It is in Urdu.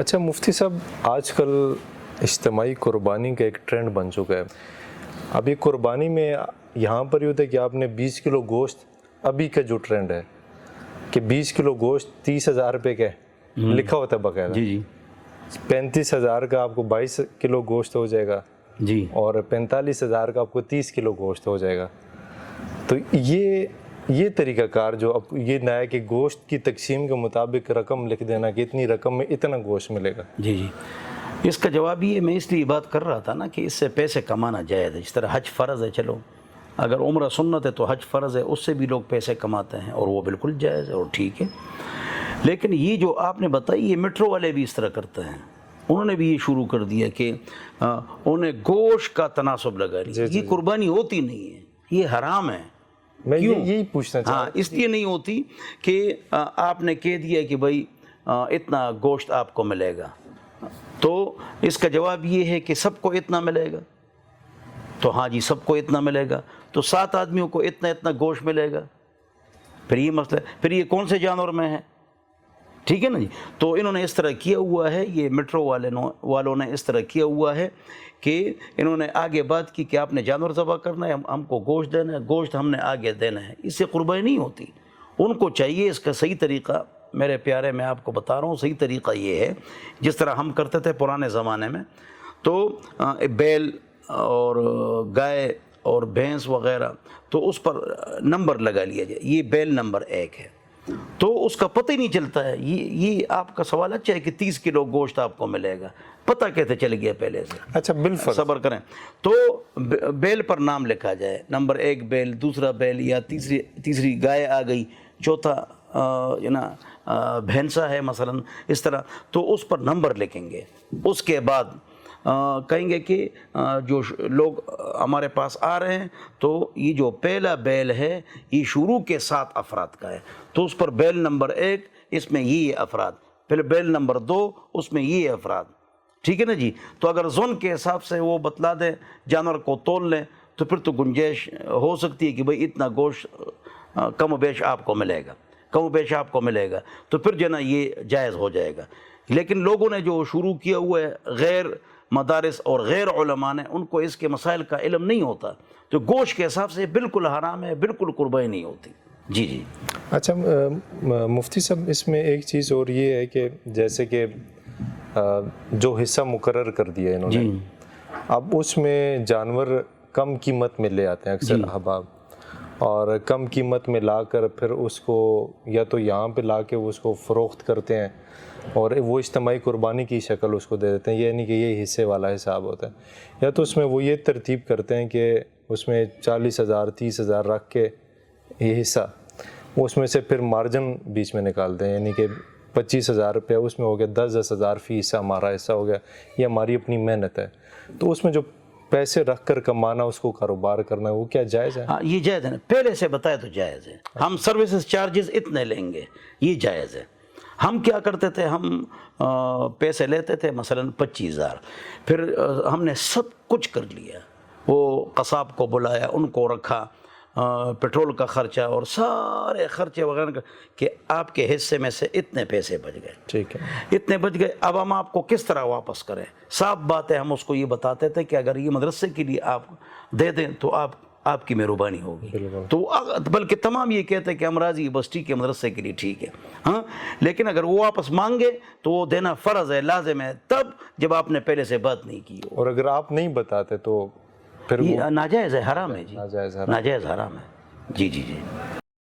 اچھا مفتی صاحب، آج کل اجتماعی قربانی کا ایک ٹرینڈ بن چکا ہے. ابھی قربانی میں یہاں پر یہ ہوتا ہے کہ آپ نے 20 کلو گوشت، ابھی کا جو ٹرینڈ ہے کہ 20 کلو گوشت 30,000 روپے کا لکھا ہوتا ہے باقاعدہ. جی 35,000 کا آپ کو 22 کلو گوشت ہو جائے گا جی اور 45,000 کا آپ کو 30 کلو گوشت ہو جائے گا. تو یہ طریقہ کار جو اب یہ نیا کہ گوشت کی تقسیم کے مطابق رقم لکھ دینا کہ اتنی رقم میں اتنا گوشت ملے گا. جی اس کا جواب یہ میں اس لیے بات کر رہا تھا نا کہ اس سے پیسے کمانا جائز ہے. جس طرح حج فرض ہے، چلو اگر عمرہ سنت ہے تو حج فرض ہے، اس سے بھی لوگ پیسے کماتے ہیں اور وہ بالکل جائز ہے اور ٹھیک ہے. لیکن یہ جو آپ نے بتائی، یہ میٹرو والے بھی اس طرح کرتے ہیں. انہوں نے بھی یہ شروع کر دیا کہ انہیں گوشت کا تناسب لگا لیا. یہ قربانی ہوتی نہیں ہے، یہ حرام ہے. میں یہی پوچھنا چاہتا ہاں، اس لیے نہیں ہوتی کہ آپ نے کہہ دیا کہ بھائی اتنا گوشت آپ کو ملے گا، تو اس کا جواب یہ ہے کہ سب کو اتنا ملے گا. تو ہاں جی، سب کو اتنا ملے گا، تو 7 آدمیوں کو اتنا گوشت ملے گا. پھر یہ مسئلہ، پھر یہ کون سے جانور میں ہے؟ ٹھیک ہے نا جی. تو انہوں نے اس طرح کیا ہوا ہے، یہ میٹرو والوں نے اس طرح کیا ہوا ہے کہ انہوں نے آگے بات کی کہ آپ نے جانور ذبح کرنا ہے، ہم کو گوشت دینا ہے، گوشت ہم نے آگے دینا ہے. اس سے قربانی نہیں ہوتی. ان کو چاہیے اس کا صحیح طریقہ، میرے پیارے میں آپ کو بتا رہا ہوں، صحیح طریقہ یہ ہے جس طرح ہم کرتے تھے پرانے زمانے میں. تو بیل اور گائے اور بھینس وغیرہ، تو اس پر نمبر لگا لیا جائے. یہ بیل نمبر 1 ہے، تو اس کا پتہ ہی نہیں چلتا ہے. یہ آپ کا سوال اچھا ہے کہ 30 کلو گوشت آپ کو ملے گا، پتہ کیسے چل گیا پہلے سے؟ اچھا بالفرض صبر کریں تو بیل پر نام لکھا جائے، نمبر 1 بیل، دوسرا بیل، یا تیسری گائے آ گئی، چوتھا بھینسا ہے مثلا، اس طرح. تو اس پر نمبر لکھیں گے. اس کے بعد کہیں گے کہ جو لوگ ہمارے پاس آ رہے ہیں، تو یہ جو پہلا بیل ہے یہ شروع کے 7 افراد کا ہے، تو اس پر بیل نمبر 1 اس میں یہ افراد، پھر بیل نمبر 2 اس میں یہ افراد. ٹھیک ہے نا جی. تو اگر زون کے حساب سے وہ بتلا دیں، جانور کو تول لیں، تو پھر تو گنجائش ہو سکتی ہے کہ بھئی اتنا گوشت کم و بیش آپ کو ملے گا، کم و بیش آپ کو ملے گا. تو پھر جو نا یہ جائز ہو جائے گا. لیکن لوگوں نے جو شروع کیا ہوا ہے، غیر مدارس اور غیر علماء نے، ان کو اس کے مسائل کا علم نہیں ہوتا، تو گوشت کے حساب سے بالکل حرام ہے، بالکل قربانی نہیں ہوتی. جی جی. اچھا مفتی صاحب، اس میں ایک چیز اور یہ ہے کہ جیسے کہ جو حصہ مقرر کر دیا انہوں نے، اب اس میں جانور کم قیمت میں لے آتے ہیں اکثر احباب، اور کم قیمت میں لا کر پھر اس کو یا تو یہاں پہ لا کے اس کو فروخت کرتے ہیں اور وہ اجتماعی قربانی کی شکل اس کو دے دیتے ہیں. یہ نہیں کہ یہ حصے والا حساب ہوتا ہے، یا تو اس میں وہ یہ ترتیب کرتے ہیں کہ اس میں 40,000 30,000 رکھ کے یہ حصہ، اس میں سے پھر مارجن بیچ میں نکالتے ہیں، یعنی کہ 25,000 روپیہ اس میں ہو گیا، 10,000 فی حصہ ہمارا حصہ ہو گیا، یہ ہماری اپنی محنت ہے. تو اس میں جو پیسے رکھ کر کمانا، اس کو کاروبار کرنا، وہ کیا جائز ہے؟ ہاں یہ جائز ہے نا، پہلے سے بتایا تو جائز ہے. ہم سروسز چارجز اتنے لیں گے، یہ جائز ہے. ہم کیا کرتے تھے، ہم پیسے لیتے تھے مثلا 25,000، پھر ہم نے سب کچھ کر لیا. وہ قصاب کو بلایا، ان کو رکھا، پیٹرول کا خرچہ اور سارے خرچے وغیرہ، کہ آپ کے حصے میں سے اتنے پیسے بچ گئے. ٹھیک ہے، اتنے بچ گئے. اب ہم آپ کو کس طرح واپس کریں؟ صاف بات ہے، ہم اس کو یہ بتاتے تھے کہ اگر یہ مدرسے کے لیے آپ دے دیں تو آپ کی مہربانی ہوگی. تو بلکہ تمام یہ کہتے ہیں کہ ہم راضی، بس ٹھیک ہے، مدرسے کے لیے ٹھیک ہے. ہاں، لیکن اگر وہ واپس مانگے تو وہ دینا فرض ہے، لازم ہے، تب جب آپ نے پہلے سے بات نہیں کی. اور اگر آپ نہیں بتاتے تو پھر یہ ناجائز ہے، حرام ہے جی، ناجائز ناجائز حرام ہے. جی جی جی.